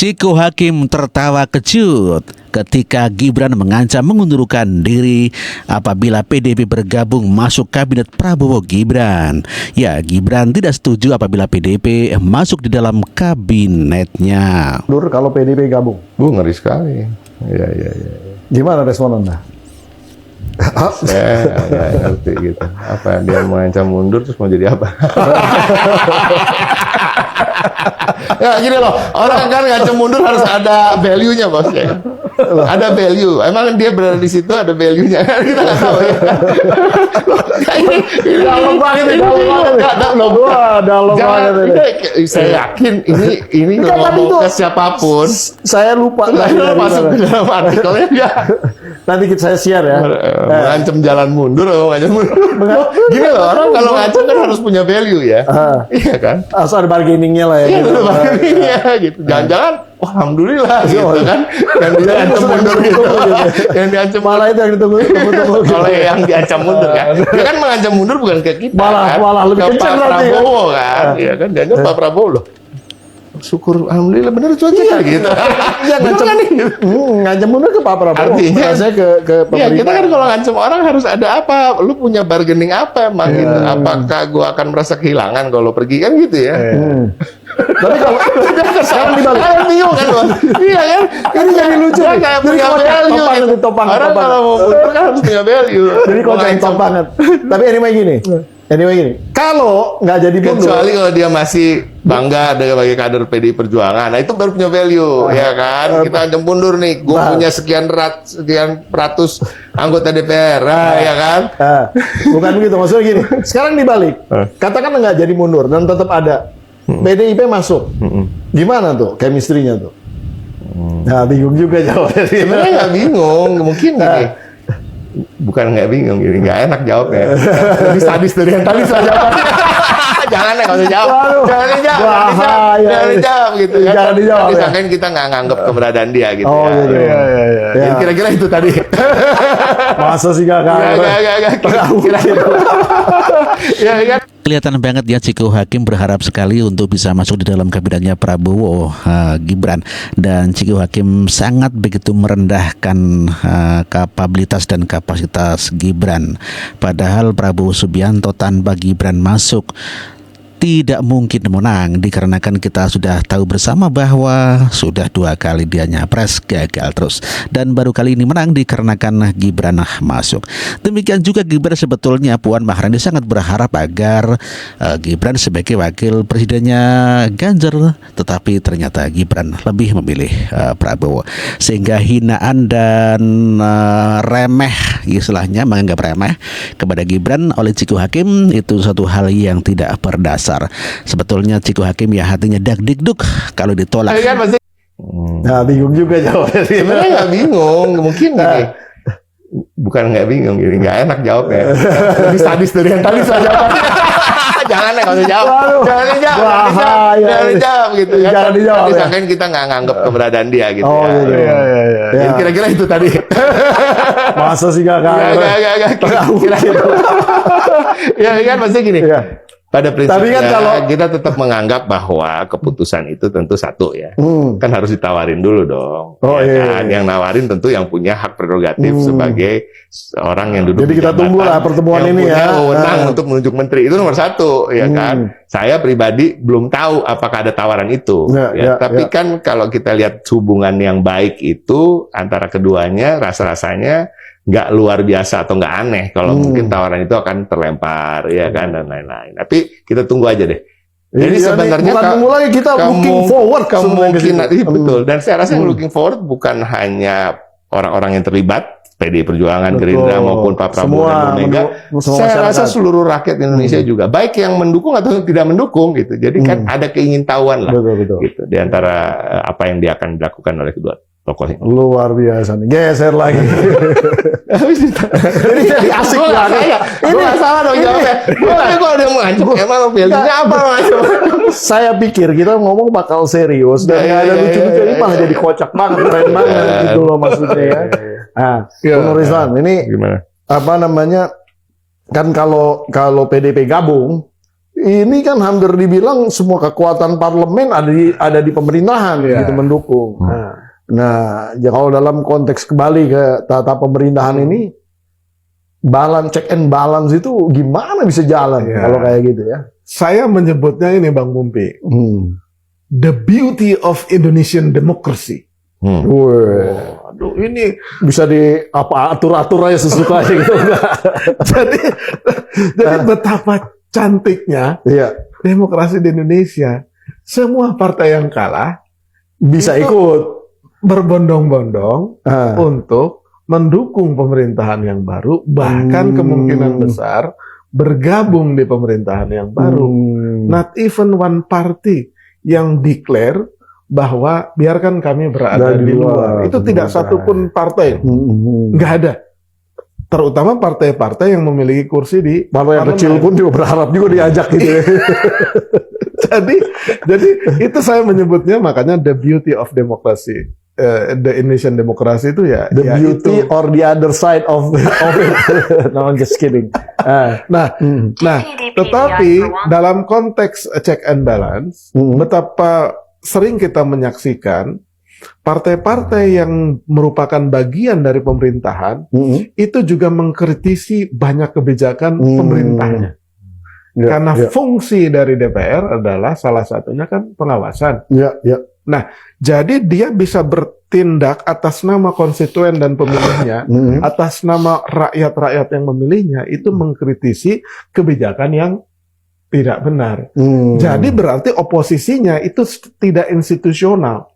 Ciko Hakim tertawa kejut ketika Gibran mengancam mengundurkan diri apabila PDIP bergabung masuk kabinet Prabowo Gibran. Ya, Gibran tidak setuju apabila PDIP masuk di dalam kabinetnya. Kalau PDIP gabung. Ngeri sekali. Iya. Gimana respon Anda? Saya nggak ngerti gitu. Apa dia mau ancam mundur terus mau jadi apa? Ya gini loh, orang kan ngancam mundur harus ada value-nya bos ya. Ada value. Emang dia berada di situ ada value-nya. Kita nggak tahu ya. Ini Dalam banget. Dalam banget. Saya yakin ini Kan ngomong itu, ke siapapun. Saya lupa. Kalau masuk ke dalam artikelnya dia Nanti saya share ya. mengancam jalan mundur atau mengancam mundur. Gini loh, orang kalau ngancam kan harus punya value ya. Iya kan? Asal ada bargainingnya lah ya. Iya, Gitu. ada bargainingnya gitu. Jangan-jangan, oh, alhamdulillah gitu kan. Yang diancam mundur gitu. Yang diancam Malah itu yang ditunggu. oleh yang diancam mundur kan. Dia kan mengancam mundur bukan ke kita kan. Malah lebih ke kencang Pak berarti, Prabowo kan. Iya kan, dia Pak Prabowo loh. Syukur, alhamdulillah bener cuaca gitu. Iya, ngancam mundur ke Pak Prabowo. Artinya saya ke ya, pemerintah. kita kan kalau ngancam orang harus ada apa? Lu punya bargaining apa emang gitu? Apakah gua akan merasa kehilangan kalau pergi kan gitu ya? Tapi kalau sekarang dibalik. Kalian bingung kan, Bos? Iya kan? Ini jadi lucu. Dia kayak punya value gitu. Orang kalau mau mundur kan harus punya value. Jadi kocak top banget. Tapi anyway gini. Kalau nggak jadi mundur, Kecuali kalau dia masih bangga sebagai kader PDI Perjuangan, nah itu baru punya value, ya kan? Kita ancam mundur nih, gue punya sekian ratus anggota DPR, ya kan? Bukan begitu, maksudnya gini. Sekarang dibalik, katakan nggak jadi mundur dan tetap ada PDIP masuk, gimana tuh chemistry-nya tuh? Nah, bingung juga jawabnya. Sebenarnya nggak bingung, mungkin gini. Bukan nggak bingung, gini nggak enak jawabnya. Lebih sadis dari yang tadi saya jawab. Jangan ya, nggak usah jawab. Jangan dijawab gitu kan. Jangan dijawab. Misalkan kita nggak nganggap keberadaan dia gitu. Oh, ya. gitu. Ya, kira-kira itu tadi. Masa sih nggak Kira-kira. Ya kan. Kelihatan banget ya Ciko Hakim berharap sekali untuk bisa masuk di dalam kabinetnya Prabowo Gibran, dan Ciko Hakim sangat begitu merendahkan kapabilitas dan kapasitas Gibran. Padahal Prabowo Subianto tanpa Gibran masuk tidak mungkin menang, dikarenakan kita sudah tahu bersama bahwa sudah 2 kali dia nyapres gagal terus, dan baru kali ini menang dikarenakan Gibran masuk. Demikian juga Gibran sebetulnya Puan Maharani sangat berharap agar Gibran sebagai wakil presidennya Ganjar, tetapi ternyata Gibran lebih memilih Prabowo, sehingga hinaan dan remeh, istilahnya menganggap remeh kepada Gibran oleh Ciko Hakim itu satu hal yang tidak berdasar. Sebetulnya Ciko Hakim ya hatinya dag-digduk kalau ditolak. Nah, bingung juga jawabnya. Sebenarnya nggak bingung, mungkin gini. Bukan nggak bingung, gini nggak enak jawabnya. Lebih sadis dari yang tadi saya jawab. Jangan ya, nggak usah jawab. Jangan dijawab gitu kan. Jangan dijawab. Misalkan kita nggak nganggap keberadaan dia gitu. Oh, ya. gitu. Ya, kira-kira itu tadi. Masa sih nggak Kira-kira. Ya kan pasti gini. Pada prinsipnya kan kalau kita tetap menganggap bahwa keputusan itu tentu satu ya, kan harus ditawarin dulu dong. Kan? Yang nawarin tentu yang punya hak prerogatif sebagai orang yang duduk. Jadi kita tunggulah pertemuan ini ya. Yang punya wewenang untuk menunjuk menteri itu nomor 1, ya kan. Saya pribadi belum tahu apakah ada tawaran itu. Tapi kan kalau kita lihat hubungan yang baik itu antara keduanya, rasa-rasanya nggak luar biasa atau nggak aneh kalau mungkin tawaran itu akan terlempar, ya kan, dan lain-lain. Tapi kita tunggu aja deh. Jadi sebenarnya mulai kita looking forward kemungkinan betul. Dan saya rasa yang looking forward bukan hanya orang-orang yang terlibat, PDI Perjuangan, Gerindra maupun Pak Prabowo dan Bu Mega. Saya rasa seluruh rakyat Indonesia juga, baik yang mendukung atau tidak mendukung gitu. Jadi kan ada keingintahuan lah, gitu, di antara apa yang dia akan dilakukan oleh kedua tokoh ini. Luar biasa nih. Geser lagi. Ini jadi asik banget. Ini nggak salah dong jawabnya. Gue kalau dia mau ngancam, emang value-nya apa ngancam? Saya pikir kita ngomong bakal serius dan nggak ada lucu-lucu, ini malah jadi kocak banget, keren banget gitu loh maksudnya ya. Nah, Bung Rizwan, ini gimana? Apa namanya? Kan kalau PDIP gabung, ini kan hampir dibilang semua kekuatan parlemen ada di pemerintahan gitu mendukung. Nah, ya kalau dalam konteks kembali ke tata pemerintahan ini, balance, check and balance itu gimana bisa jalan kalau kayak gitu ya? Saya menyebutnya ini Bang Mumpi, the beauty of Indonesian democracy. Aduh, ini bisa atur-atur aja sesukanya gitu. jadi betapa cantiknya demokrasi di Indonesia. Semua partai yang kalah bisa ikut berbondong-bondong untuk mendukung pemerintahan yang baru, bahkan kemungkinan besar bergabung di pemerintahan yang baru. Not even one party yang declare bahwa biarkan kami berada di luar. Itu tidak satupun partai. Nggak ada. Terutama partai-partai yang memiliki kursi di partai yang kecil pun juga berharap juga diajak gitu ya. jadi itu saya menyebutnya makanya the beauty of democracy. The Indonesian democracy itu ya the beauty itu. or the other side of it. No, I'm just kidding. Nah, tetapi dalam konteks check and balance, betapa sering kita menyaksikan partai-partai yang merupakan bagian dari pemerintahan itu juga mengkritisi banyak kebijakan pemerintahnya. Karena fungsi dari DPR adalah salah satunya kan pengawasan. Nah, jadi dia bisa bertindak atas nama konstituen dan pemilihnya, atas nama rakyat-rakyat yang memilihnya, itu mengkritisi kebijakan yang tidak benar. Jadi berarti oposisinya itu tidak institusional,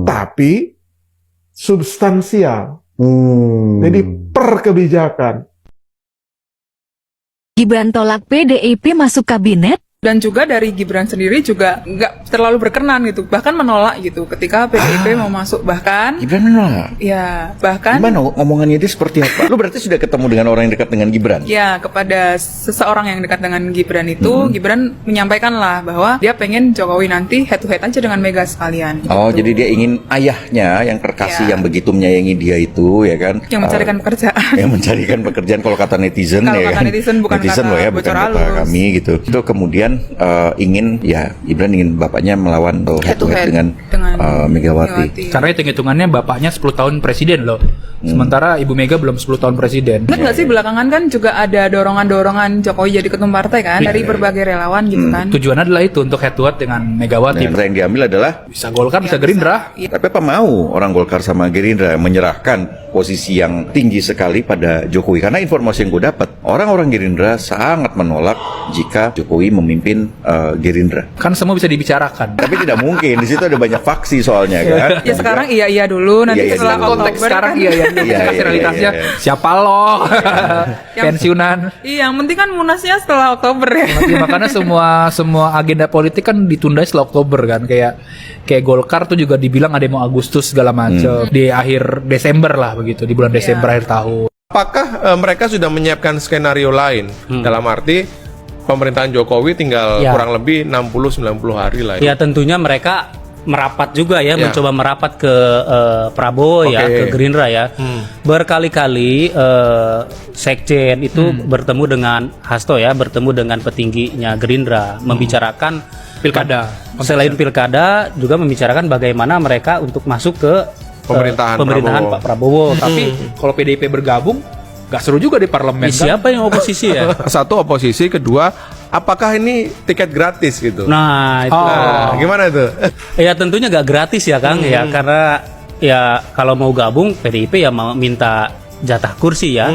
tapi substansial. Jadi per kebijakan. Gibran tolak PDIP masuk kabinet. Dan juga dari Gibran sendiri juga nggak terlalu berkenan gitu, bahkan menolak gitu ketika PDIP mau masuk, bahkan Gibran menolak. Ya, bahkan gimana ngomongannya dia seperti apa? Lu berarti sudah ketemu dengan orang yang dekat dengan Gibran? Ya, kepada seseorang yang dekat dengan Gibran itu, Gibran menyampaikan lah bahwa dia pengen Jokowi nanti head to head aja dengan Mega sekalian. Oh, gitu. jadi dia ingin ayahnya yang terkasih yang begitu menyayangi dia itu, ya kan? Yang mencarikan pekerjaan. Yang mencarikan pekerjaan kalau kata netizen, kalau ya kata kan? netizen bukan netizen kata loh ya, bukan kata kami gitu. Itu kemudian ingin Gibran ingin bapaknya melawan head to head dengan Megawati. Karena hitung-hitungannya bapaknya 10 tahun presiden loh. Sementara Ibu Mega belum 10 tahun presiden. Ingat nggak sih belakangan kan juga ada dorongan-dorongan Jokowi jadi ketum partai kan dari berbagai relawan gitu kan. Tujuannya adalah itu untuk head to head dengan Megawati. Yang diambil adalah bisa Golkar, bisa Gerindra. Tapi apa mau orang Golkar sama Gerindra menyerahkan posisi yang tinggi sekali pada Jokowi? Karena informasi yang gue dapat, orang-orang Gerindra sangat menolak jika Jokowi memimpin Gerindra. Kan semua bisa dibicarakan. Tapi tidak mungkin, di situ ada banyak faksi soalnya kan. Ya sekarang iya dulu, nanti setelah konteks sekarang realitasnya siapa lo pensiunan. Iya, yang penting kan munasnya setelah Oktober ya. Makanya semua agenda politik kan ditunda setelah Oktober kan, kayak Golkar tuh juga dibilang ada yang mau Agustus segala macam di akhir Desember lah begitu, di bulan Desember akhir tahun. Apakah mereka sudah menyiapkan skenario lain dalam arti pemerintahan Jokowi tinggal kurang lebih 60-90 hari lah. Ya tentunya mereka merapat juga ya, mencoba merapat ke Prabowo ke Gerindra ya. Berkali-kali Sekjen itu bertemu dengan Hasto ya, bertemu dengan petingginya Gerindra, membicarakan pilkada. Selain pilkada juga membicarakan bagaimana mereka untuk masuk ke pemerintahan Pak Prabowo. Tapi kalau PDIP bergabung gak seru juga di parlemen. Siapa yang oposisi ya? Satu oposisi, kedua apakah ini tiket gratis gitu? Nah itu gimana itu? Ya tentunya gak gratis ya Kang ya, karena ya kalau mau gabung PDIP ya mau minta jatah kursi ya.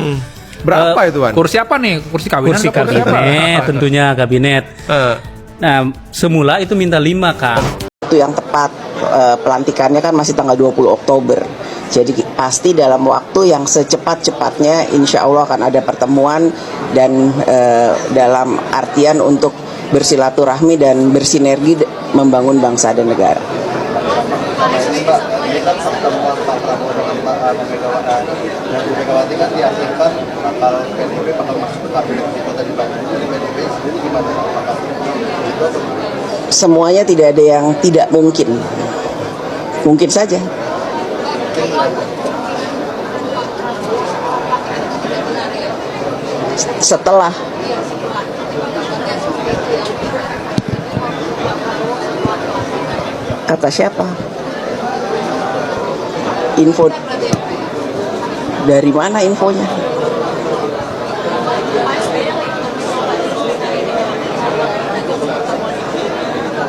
Berapa itu Wan? Kursi apa nih? Kursi kabinet? Kursi kabinet tentunya kabinet. Nah semula itu minta 5 Kang. Itu yang tepat, pelantikannya kan masih tanggal 20 Oktober. Jadi pasti dalam waktu yang secepat-cepatnya insya Allah akan ada pertemuan dan dalam artian untuk bersilaturahmi dan bersinergi membangun bangsa dan negara. Ini kan pertemuan Pak Prabowo dengan Pak Megawati kan diyakinkan bakal PDIP bakal masuk ke kabinet di kota di Bandung. Jadi PDIP sendiri gimana? Apakah itu? Semuanya tidak ada yang tidak mungkin. Mungkin saja. Setelah Kata siapa? Info dari mana infonya?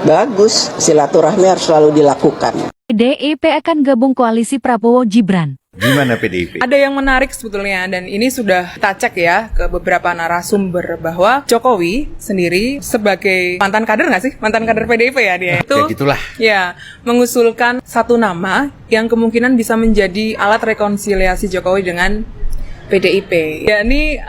Bagus, silaturahmi harus selalu dilakukan. PDIP akan gabung koalisi Prabowo Gibran. Gimana PDIP? Ada yang menarik sebetulnya, dan ini sudah kita cek ya ke beberapa narasumber, bahwa Jokowi sendiri sebagai mantan kader nggak sih? Mantan kader PDIP ya dia. Itu Ya gitulah. ya mengusulkan satu nama yang kemungkinan bisa menjadi alat rekonsiliasi Jokowi dengan PDIP. Yakni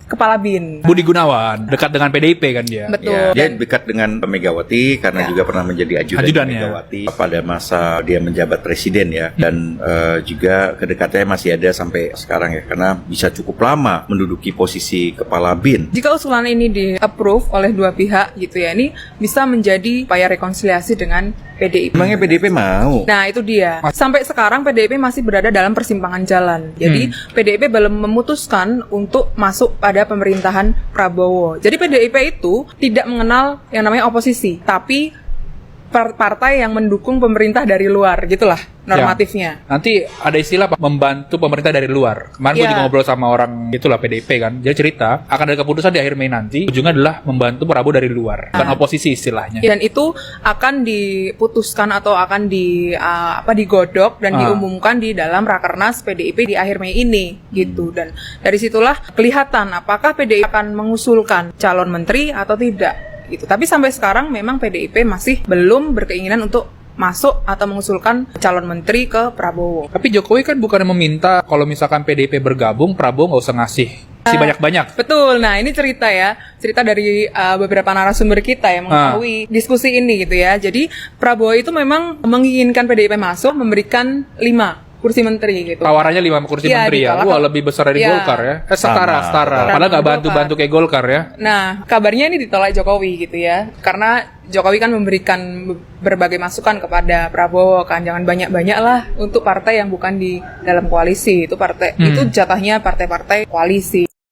Kepala BIN. Budi Gunawan, dekat dengan PDIP kan dia. Betul. Ya, dia dekat dengan Megawati karena juga pernah menjadi ajudannya Megawati pada masa dia menjabat presiden ya, dan juga kedekatannya masih ada sampai sekarang ya, karena bisa cukup lama menduduki posisi Kepala BIN. Jika usulan ini di-approve oleh dua pihak gitu ya, ini bisa menjadi upaya rekonsiliasi dengan PDIP. Emangnya PDIP mau? Nah itu dia. Sampai sekarang PDIP masih berada dalam persimpangan jalan. Jadi PDIP belum memutuskan untuk masuk pada pemerintahan Prabowo. Jadi PDIP itu tidak mengenal yang namanya oposisi, tapi partai yang mendukung pemerintah dari luar, gitulah normatifnya. Ya. Nanti ada istilah membantu pemerintah dari luar. Kemarin gue juga ngobrol sama orang itulah PDIP kan. Dia cerita akan ada keputusan di akhir Mei nanti. Ujungnya adalah membantu Prabowo dari luar, bukan oposisi istilahnya. Dan itu akan diputuskan atau akan digodok dan diumumkan di dalam Rakernas PDIP di akhir Mei ini gitu. Dan dari situlah kelihatan apakah PDIP akan mengusulkan calon menteri atau tidak. Gitu. Tapi sampai sekarang memang PDIP masih belum berkeinginan untuk masuk atau mengusulkan calon menteri ke Prabowo. Tapi Jokowi kan bukan meminta kalau misalkan PDIP bergabung, Prabowo nggak usah ngasih banyak-banyak. Betul. Nah ini cerita dari beberapa narasumber kita yang mengetahui diskusi ini gitu ya. Jadi Prabowo itu memang menginginkan PDIP masuk, memberikan 5 kursi menteri gitu. Tawarannya 5 kursi menteri ya. Wah, lebih besar dari Golkar ya. Setara. Padahal nggak bantu-bantu kayak Golkar ya. Nah, kabarnya ini ditolak Jokowi gitu ya. Karena Jokowi kan memberikan berbagai masukan kepada Prabowo kan, jangan banyak-banyak lah untuk partai yang bukan di dalam koalisi. Itu itu jatahnya partai-partai koalisi.